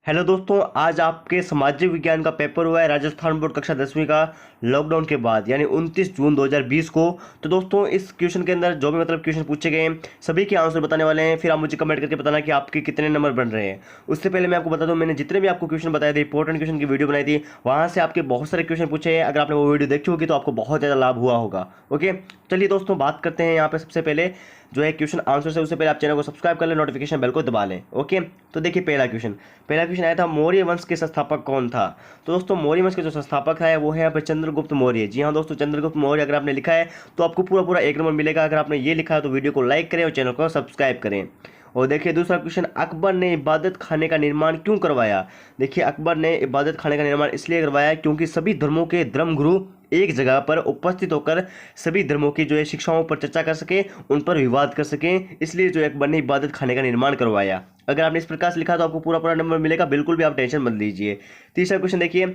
Hello दोस्तों, आज आपके सामाजिक विज्ञान का पेपर हुआ है राजस्थान बोर्ड कक्षा 10वीं का लॉकडाउन के बाद यानी 29 जून 2020 को। तो दोस्तों इस क्वेश्चन के अंदर जो भी क्वेश्चन पूछे गए हैं सभी के आंसर बताने वाले हैं। फिर आप मुझे कमेंट करके बताना कि आपके कितने नंबर बन रहे हैं। उससे पहले मैं आपको बता दूं, मैंने जितने भी आपको क्वेश्चन बताए थे, इंपॉर्टेंट क्वेश्चन की वीडियो बनाई थी, वहाँ से आपके बहुत सारे क्वेश्चन पूछे हैं। अगर आपने वो वीडियो देखी होगी तो आपको बहुत ज़्यादा लाभ हुआ होगा। ओके, चलिए दोस्तों बात करते हैं यहाँ पे सबसे पहले जो है क्वेश्चन आंसर से। उससे पहले आप चैनल को सब्सक्राइब कर लें, नोटिफिकेशन बेल को दबा लें। ओके, तो देखिए पहला क्वेश्चन आया था, मौर्य वंश के संस्थापक कौन था। तो दोस्तों मौर्य वंश के जो संस्थापक है वो है यहाँ पे चंद्रगुप्त मौर्य। जी हाँ दोस्तों, चंद्रगुप्त मौर्य अगर आपने लिखा है तो आपको पूरा पूरा 1 नंबर मिलेगा। अगर आपने ये लिखा है तो वीडियो को लाइक करें और चैनल को सब्सक्राइब करें। और देखिए दूसरा क्वेश्चन, अकबर ने इबादत खाने का निर्माण क्यों करवाया। देखिए अकबर ने इबादत खाने का निर्माण इसलिए करवाया क्योंकि सभी धर्मों के धर्मगुरु एक जगह पर उपस्थित होकर सभी धर्मों की जो है शिक्षाओं पर चर्चा कर सके, उन पर विवाद कर सके, इसलिए जो है अकबर ने इबादत खाने का निर्माण करवाया। अगर आपने इस प्रकार से लिखा तो आपको पूरा पूरा नंबर मिलेगा, बिल्कुल भी आप टेंशन मत लीजिए। तीसरा क्वेश्चन देखिए,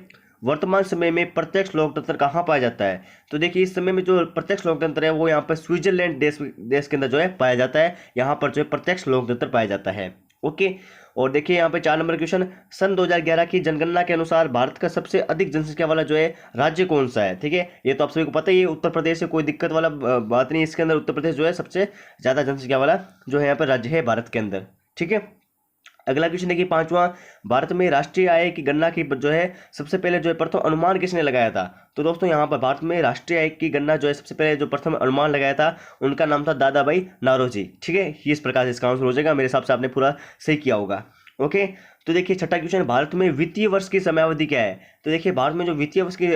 वर्तमान समय में प्रत्यक्ष लोकतंत्र कहाँ पाया जाता है। तो देखिए इस समय में जो प्रत्यक्ष लोकतंत्र है वो यहाँ पर स्विट्जरलैंड देश के अंदर जो है पाया जाता है। यहाँ पर जो है प्रत्यक्ष लोकतंत्र पाया जाता है। ओके, और देखिए यहाँ पे 4 नंबर क्वेश्चन, सन 2011 की जनगणना के अनुसार भारत का सबसे अधिक जनसंख्या वाला जो है राज्य कौन सा है। ठीक है, ये तो आप सभी को पता ही है, उत्तर प्रदेश है, कोई दिक्कत वाला बात नहीं। इसके अंदर उत्तर प्रदेश जो है सबसे ज़्यादा जनसंख्या वाला जो है यहाँ पर राज्य है भारत के अंदर। ठीक है, अगला क्वेश्चन देखिए 5वां, भारत में राष्ट्रीय आय की गणना की जो है सबसे पहले जो है प्रथम अनुमान किसने लगाया था। तो दोस्तों यहाँ पर भारत में राष्ट्रीय आय की गणना जो है सबसे पहले जो प्रथम अनुमान लगाया था उनका नाम था दादा भाई नारोजी। ठीक है, इस प्रकार से इसका आंसर हो जाएगा। मेरे हिसाब से आपने पूरा सही किया होगा। ओके, तो देखिए छठा क्वेश्चन, भारत में वित्तीय वर्ष की समयावधि क्या है। तो देखिए भारत में जो वित्तीय वर्ष की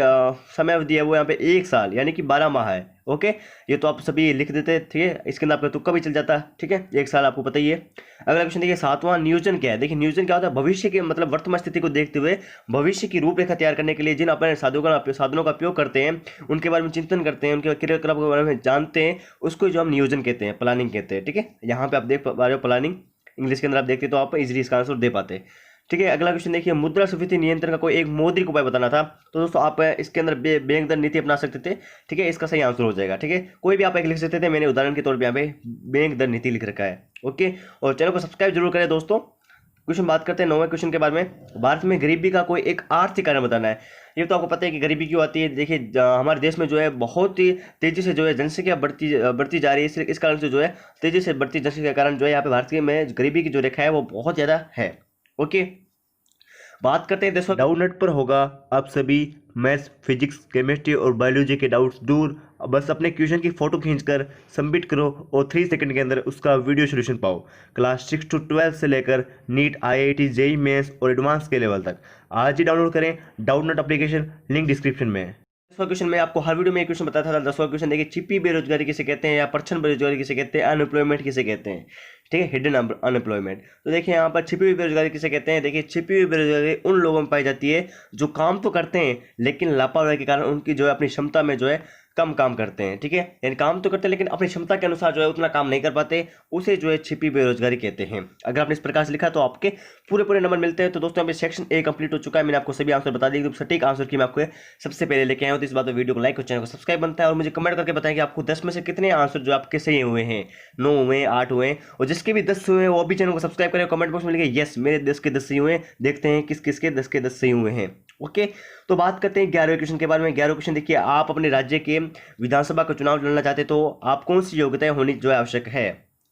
समयावधि है वो यहाँ पे 1 साल यानी कि 12 माह है। ओके, ये तो आप सभी लिख देते हैं। ठीक है, इसके अंदर आपका तुक्का भी चल जाता है। ठीक है, 1 साल आपको पता ही है। अगला क्वेश्चन देखिए 7वां, नियोजन क्या है। देखिए नियोजन क्या होता है, भविष्य के वर्तमान स्थिति को देखते हुए भविष्य की रूपरेखा तैयार करने के लिए जिन अपने साधनों का उपयोग करते हैं, उनके बारे में चिंतन करते हैं, उनके क्रियाकलाप के बारे में जानते हैं, उसको जो हम नियोजन कहते हैं, प्लानिंग कहते हैं। ठीक है, यहाँ पे आप देख पा रहे हो प्लानिंग, इंग्लिश के अंदर आप देखते तो आप इजीली इसका आंसर दे पाते। ठीक है, अगला क्वेश्चन देखिए, मुद्रास्फीति नियंत्रण का कोई एक मौद्रिक उपाय बताना था। तो दोस्तों आप इसके अंदर बैंक दर नीति अपना सकते थे। ठीक है, इसका सही आंसर हो जाएगा। ठीक है, कोई भी आप एक लिख सकते थे, मैंने उदाहरण के तौर पे यहाँ पे बैंक दर नीति लिख रखा है। ओके, और चैनल को सब्सक्राइब जरूर करें दोस्तों। क्वेश्चन बात करते हैं 9वें क्वेश्चन के बारे में, भारत में गरीबी का कोई एक आर्थिक कारण बताना है। ये तो आपको पता है कि गरीबी क्यों आती है। देखिए हमारे देश में जो है बहुत ही तेजी से जो है जनसंख्या बढ़ती जा रही है। इस कारण से जो है तेजी से बढ़ती जनसंख्या के कारण जो है यहाँ पे भारत में गरीबी की जो रेखा है वो बहुत ज़्यादा है। ओके, बात करते हैं 10वां, डाउटनेट पर होगा आप सभी मैथ्स, फिजिक्स, केमिस्ट्री और बायोलॉजी के डाउट्स दूर। बस अपने क्वेश्चन की फोटो खींचकर सबमिट करो और 3 सेकंड के अंदर उसका वीडियो सोल्यूशन पाओ। क्लास 6 to 12 से लेकर नीट, IIT, जेई मेंस और एडवांस के लेवल तक आज ही डाउनलोड करें डाउटनेट एप्लीकेशन, लिंक डिस्क्रिप्शन में। 10वां क्वेश्चन में आपको हर वीडियो में एक क्वेश्चन बताया था। 10वां क्वेश्चन देखिए, छिपी बेरोजगारी किसे कहते हैं या परछन बेरोजगारी किसे कहते हैं, अनएम्प्लॉयमेंट किसे कहते हैं। ठीक है, हिडन अनएम्प्लॉयमेंट। तो देखिए यहाँ पर छिपी हुई बेरोजगारी किसे कहते हैं। देखिए छिपी हुई बेरोजगारी उन लोगों में पाई जाती है जो काम तो करते हैं लेकिन लापरवाही के कारण उनकी जो है अपनी क्षमता में जो है कम काम करते हैं। ठीक है, यानी काम तो करते हैं लेकिन अपनी क्षमता के अनुसार जो है उतना काम नहीं कर पाते, उसे जो है छिपी बेरोजगारी कहते हैं। अगर आपने इस प्रकार से लिखा तो आपके पूरे पूरे नंबर मिलते हैं। तो दोस्तों अभी सेक्शन A कंप्लीट हो चुका है। मैंने आपको सभी आंसर बता दिए, एकदम सटीक आंसर की मैं आपको सबसे पहले लेके आया हूँ। तो इस बात पर वीडियो को लाइक और चैनल को सब्सक्राइब बनता है, और मुझे कमेंट करके बताएं कि आपको 10 में से कितने आंसर जो आपके सही हुए हैं, 9 हुए, 8 हुए, और जिसके भी 10 हुए वो भी चैनल को सब्सक्राइब करें। कमेंट बॉक्स में लिखे यस मेरे 10 के 10 सही हुए, देखते हैं किस किस के 10 के 10 सही हुए हैं। ओके, तो बात करते हैं 11वें क्वेश्चन के बारे में। 11वां क्वेश्चन देखिए, आप अपने राज्य के विधानसभा का चुनाव लड़ना चाहते तो आप कौन सी योग्यताएं होनी जो है आवश्यक है।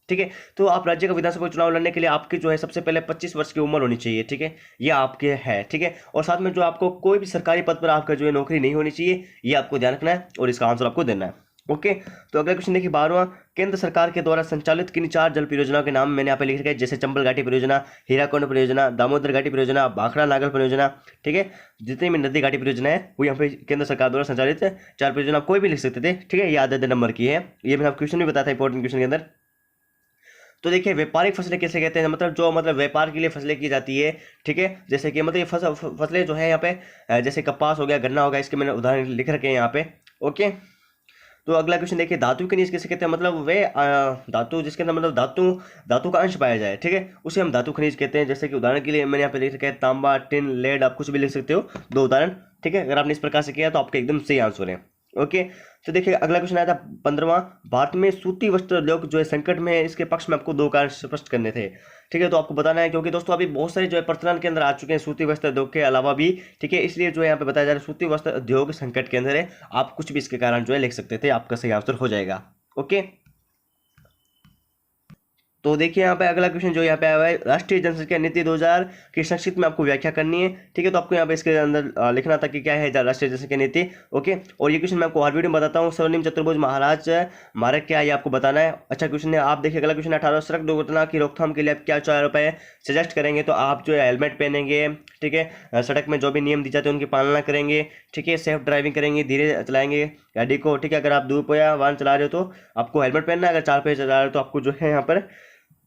ठीक है, तो आप राज्य का विधानसभा चुनाव लड़ने के लिए आपकी जो है सबसे पहले 25 वर्ष की उम्र होनी चाहिए। ठीक है, ये आपके है। ठीक है, और साथ में जो आपको कोई भी सरकारी पद पर आपका जो है नौकरी नहीं होनी चाहिए, ये आपको ध्यान रखना है और इसका आंसर आपको देना है। ओके, तो अगला क्वेश्चन देखिए 12वां, केंद्र सरकार के द्वारा संचालित किन 4 जल परियोजनाओं के नाम मैंने यहाँ पे लिख रखे हैं, जैसे चंबल घाटी परियोजना, हीराकुंड परियोजना, दामोदर घाटी परियोजना, भाखड़ा नागल परियोजना। ठीक है, जितनी भी नदी घाटी परियोजना है वो यहाँ पे केंद्र सरकार द्वारा संचालित 4 परियोजना, आप कोई भी लिख सकते थे। ठीक है, ये आधे नंबर की है, ये मैंने आपको क्वेश्चन भी बताया था इंपॉर्टेंट क्वेश्चन के अंदर। तो देखिए व्यापारिक फसलें कैसे कहते हैं, जो व्यापार के लिए फसलें की जाती है। ठीक है, जैसे कि ये फसलें जो है यहाँ पे जैसे कपास हो गया, गन्ना हो गया, इसके मैंने उदाहरण लिख रखे हैं यहाँ पे। ओके, तो अगला क्वेश्चन देखिए, धातु खनिज किसे कहते हैं, वे धातु जिसके अंदर धातु का अंश पाया जाए। ठीक है, उसे हम धातु खनिज कहते हैं। जैसे कि उदाहरण के लिए मैंने यहाँ पे लिख रखा है तांबा, टिन, लेड, आप कुछ भी लिख सकते हो, 2 उदाहरण। ठीक है, अगर आपने इस प्रकार से किया तो आपके एकदम सही आंसर है। ओके, तो देखिए अगला क्वेश्चन आया था 15वां, भारत में सूती वस्त्र उद्योग जो है संकट में है, इसके पक्ष में आपको 2 कारण स्पष्ट करने थे। ठीक है, तो आपको बताना है, क्योंकि दोस्तों अभी बहुत सारे जो है प्रचलन के अंदर आ चुके हैं सूती वस्त्र उद्योग के अलावा भी। ठीक है, इसलिए जो है यहाँ पे बताया जा रहा है सूती वस्त्र उद्योग संकट के अंदर है। आप कुछ भी इसके कारण जो है लिख सकते थे, आपका सही आंसर हो जाएगा। ओके, तो देखिए यहाँ पे अगला क्वेश्चन जो यहाँ पे आया हुआ है, राष्ट्रीय जनसंख्या नीति 2000 की संक्षिप्त में आपको व्याख्या करनी है। ठीक है, तो आपको यहाँ पे इसके अंदर लिखना था कि क्या है राष्ट्रीय जनसंख्या नीति। ओके, और ये क्वेश्चन मैं आपको हर वीडियो में बताता हूँ। स्वर्णिम चतुर्भुज महाराज मार्ग क्या है, ये आपको बताना है। अच्छा क्वेश्चन है। आप देखिए अगला क्वेश्चन 18, सड़क दुर्घटना की रोकथाम के लिए आप क्या 4 उपाय सजेस्ट करेंगे। तो आप जो है हेलमेट पहनेंगे, ठीक है, सड़क में जो भी नियम दिए जाते हैं उनकी पालना करेंगे, ठीक है, सेफ ड्राइविंग करेंगे, धीरे चलाएंगे गाड़ी को। ठीक है, अगर आप दुपहिया वाहन चला रहे हो तो आपको हेलमेट पहनना है, अगर 4 पहिया चला रहे हो तो आपको जो है यहाँ पर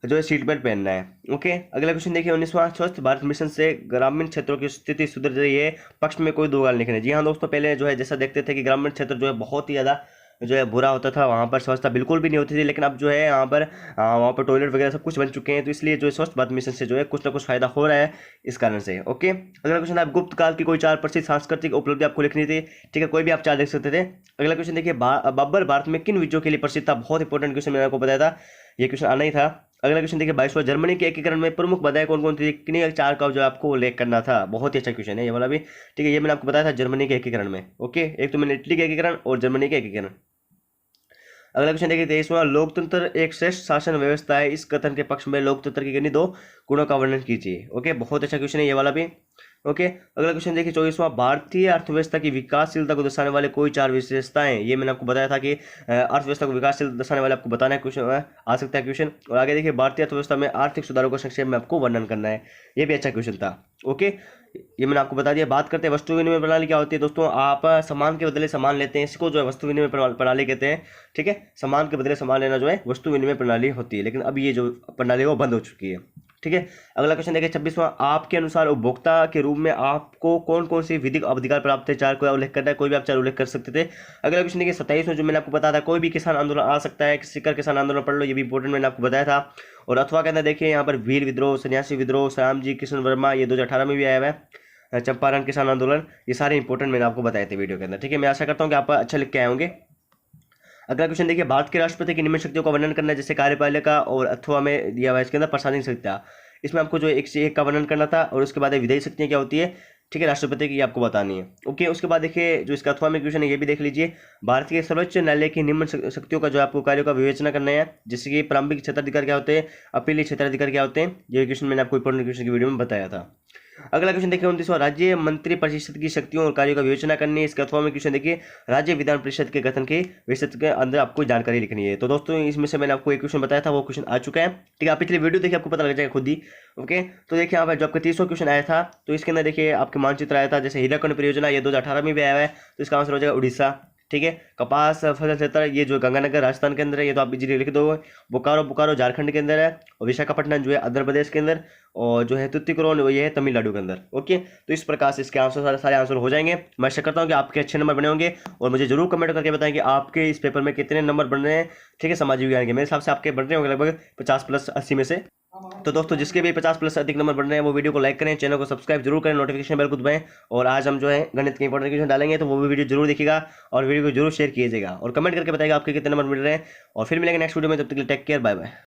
जो है सीट बेल्ट पहनना है। ओके, अगला क्वेश्चन देखिए 19वां, स्वच्छ भारत मिशन से ग्रामीण क्षेत्रों की स्थिति सुधर रही है, पक्ष में कोई 2 गाल लिखने। जी हाँ दोस्तों, पहले जो है जैसा देखते थे कि ग्रामीण क्षेत्र जो है बहुत ही ज़्यादा जो है बुरा होता था, वहाँ पर स्वच्छता बिल्कुल भी नहीं होती थी, लेकिन अब जो है वहाँ पर टॉयलेट वगैरह सब कुछ बन चुके हैं, तो इसलिए जो है स्वच्छ भारत मिशन से जो है कुछ ना कुछ फायदा हो रहा है इस कारण से। ओके, अगला क्वेश्चन आप गुप्त काल की कोई 4 प्रसिद्ध सांस्कृतिक उपलब्धि आपको लिखनी थी। ठीक है, कोई भी आप 4 लिख सकते थे। अगला क्वेश्चन देखिए, बाबर भारत में किन विजयों के लिए प्रसिद्ध था। बहुत इंपॉर्टेंट क्वेश्चन मैंने आपको बताया था, ये क्वेश्चन आना ही था। अगला क्वेश्चन देखिए 22वां, जर्मनी के एकीकरण में प्रमुख बाधाएं कौन कौन थी। किन्हीं 4 का जो आपको उल्लेख करना था। बहुत ही अच्छा क्वेश्चन है ये वाला भी। ठीक है, ये मैंने आपको बताया था जर्मनी के एकीकरण में। ओके, एक तो मैंने इटली के एकीकरण और जर्मनी के एकीकरण। अगला क्वेश्चन देखिए 23वां, लोकतंत्र एक श्रेष्ठ शासन व्यवस्था है, इस कथन के पक्ष में लोकतंत्र की किन्हीं 2 गुणों का वर्णन कीजिए। ओके, बहुत अच्छा क्वेश्चन है ये वाला भी। ओके, अगला क्वेश्चन देखिए 24वां, भारतीय अर्थव्यवस्था की विकासशीलता को दर्शाने वाले कोई 4 विशेषताएं। ये मैंने आपको बताया था कि अर्थव्यवस्था को विकासशील दर्शाने वाले आपको बताना है, क्वेश्चन आ सकता है क्वेश्चन। और आगे देखिए, भारतीय अर्थव्यवस्था में आर्थिक सुधारों को संक्षेप में आपको वर्णन करना है। ये भी अच्छा क्वेश्चन था। ओके, ये मैंने आपको बता दिया। बात करते हैं वस्तु विनिमय प्रणाली क्या होती है। दोस्तों आप सामान के बदले सामान लेते हैं, इसको जो है वस्तु विनिमय प्रणाली कहते हैं। ठीक है, सामान के बदले सामान लेना जो है वस्तु विनिमय प्रणाली होती है, लेकिन अब ये जो प्रणाली है वो बंद हो चुकी है। ठीक है, अगला क्वेश्चन देखिए 26वां, आपके अनुसार उपभोक्ता के रूप में आपको कौन कौन सी विधिक अधिकार प्राप्त है। 4 को उल्लेख करना है, कोई भी आप 4 उल्लेख कर सकते थे। अगला क्वेश्चन देखिए 27वां, जो मैंने आपको बताया था कोई भी किसान आंदोलन आ सकता है, किसी कर किसान आंदोलन पढ़ लो, ये भी इंपॉर्टेंट मैंने आपको बताया था। और अथवा के अंदर देखिए यहाँ पर वीर विद्रोह, सन्यासी विद्रोह, श्याम जी कृष्ण वर्मा, ये 2018 में भी आया हुआ है। चंपारण किसान आंदोलन, ये सारे इंपॉर्टेंट मैंने आपको बताए थे वीडियो के अंदर। ठीक है, मैं आशा करता हूँ कि आप अच्छा लिख के आए होंगे। अगला क्वेश्चन देखिए, भारत के राष्ट्रपति की निम्न शक्तियों का वर्णन करना है, जैसे कार्यपालिका और अथवा में दिया हुआ है इसके अंदर प्रशासनिक शक्तियाँ। इसमें आपको जो एक से एक का वर्णन करना था, और उसके बाद विधायी शक्तियाँ क्या होती है। ठीक है, राष्ट्रपति की आपको बतानी है। ओके, उसके बाद देखिए जो इसका अथवा में क्वेश्चन है ये भी देख लीजिए, भारत के सर्वोच्च न्यायालय की निम्न शक्तियों का जो आपको कार्यों का विवेचना करना है, जैसे कि प्रारंभिक क्षेत्राधिकार क्या होते हैं, अपीलीय क्षेत्राधिकार क्या होते हैं। ये क्वेश्चन मैंने आपको इंपॉर्टेंट क्वेश्चन की वीडियो में बताया था। अगला क्वेश्चन देखिए 29वां, राज्य मंत्री परिषद की शक्तियों और कार्यों का विवेचना करनी है। इसके अथवा में क्वेश्चन देखिए, राज्य विधान परिषद के गठन के विषय के अंदर आपको जानकारी लिखनी है। तो दोस्तों इसमें से मैंने आपको एक क्वेश्चन बताया था, वो क्वेश्चन आ चुका है। ठीक है, आप पिछली वीडियो देखिए, आपको पता लग जाएगा खुद ही। ओके, तो देखिए यहाँ पर जो आपका 30वां क्वेश्चन आया था, तो इसके अंदर देखिए आपके मानचित्र आया था, जैसे हीराकुंड परियोजना, ये 2018 में भी आया है, तो इसका आंसर हो जाएगा उड़ीसा। ठीक है, कपास फसल क्षेत्र, ये जो गंगानगर राजस्थान के अंदर है, ये तो आप इजीली लिख दो। बोकारो झारखंड के अंदर है, और विशाखापट्टनम जो है आंध्र प्रदेश के अंदर, और जो है तुतिकोरिन वो ये है तमिलनाडु के अंदर। ओके, तो इस प्रकार से इसके आंसर सारे आंसर हो जाएंगे। मैं आशा करता हूँ कि आपके अच्छे नंबर बने होंगे, और मुझे जरूर कमेंट करके बताएं कि आपके इस पेपर में कितने नंबर बन रहे हैं। ठीक है, समाज विज्ञान के मेरे हिसाब से आपके बन रहे होंगे लगभग 50 प्लस 80 में से। तो दोस्तों जिसके भी 50 प्लस अधिक नंबर बन रहे हैं वो वीडियो को लाइक करें, चैनल को सब्सक्राइब जरूर करें, नोटिफिकेशन बेल को दबाएं। और आज हम जो है गणित के इंपॉर्टेंट क्वेश्चन डालेंगे, तो वो भी वीडियो जरूर देखिएगा, और वीडियो को जरूर शेयर कीजिएगा, और कमेंट करके बताइएगा आपके कितने नंबर मिल रहे हैं। और फिर मिलेंगे नेक्स्ट वीडियो में, तब तक के लिए टेक केयर, बाय बाय।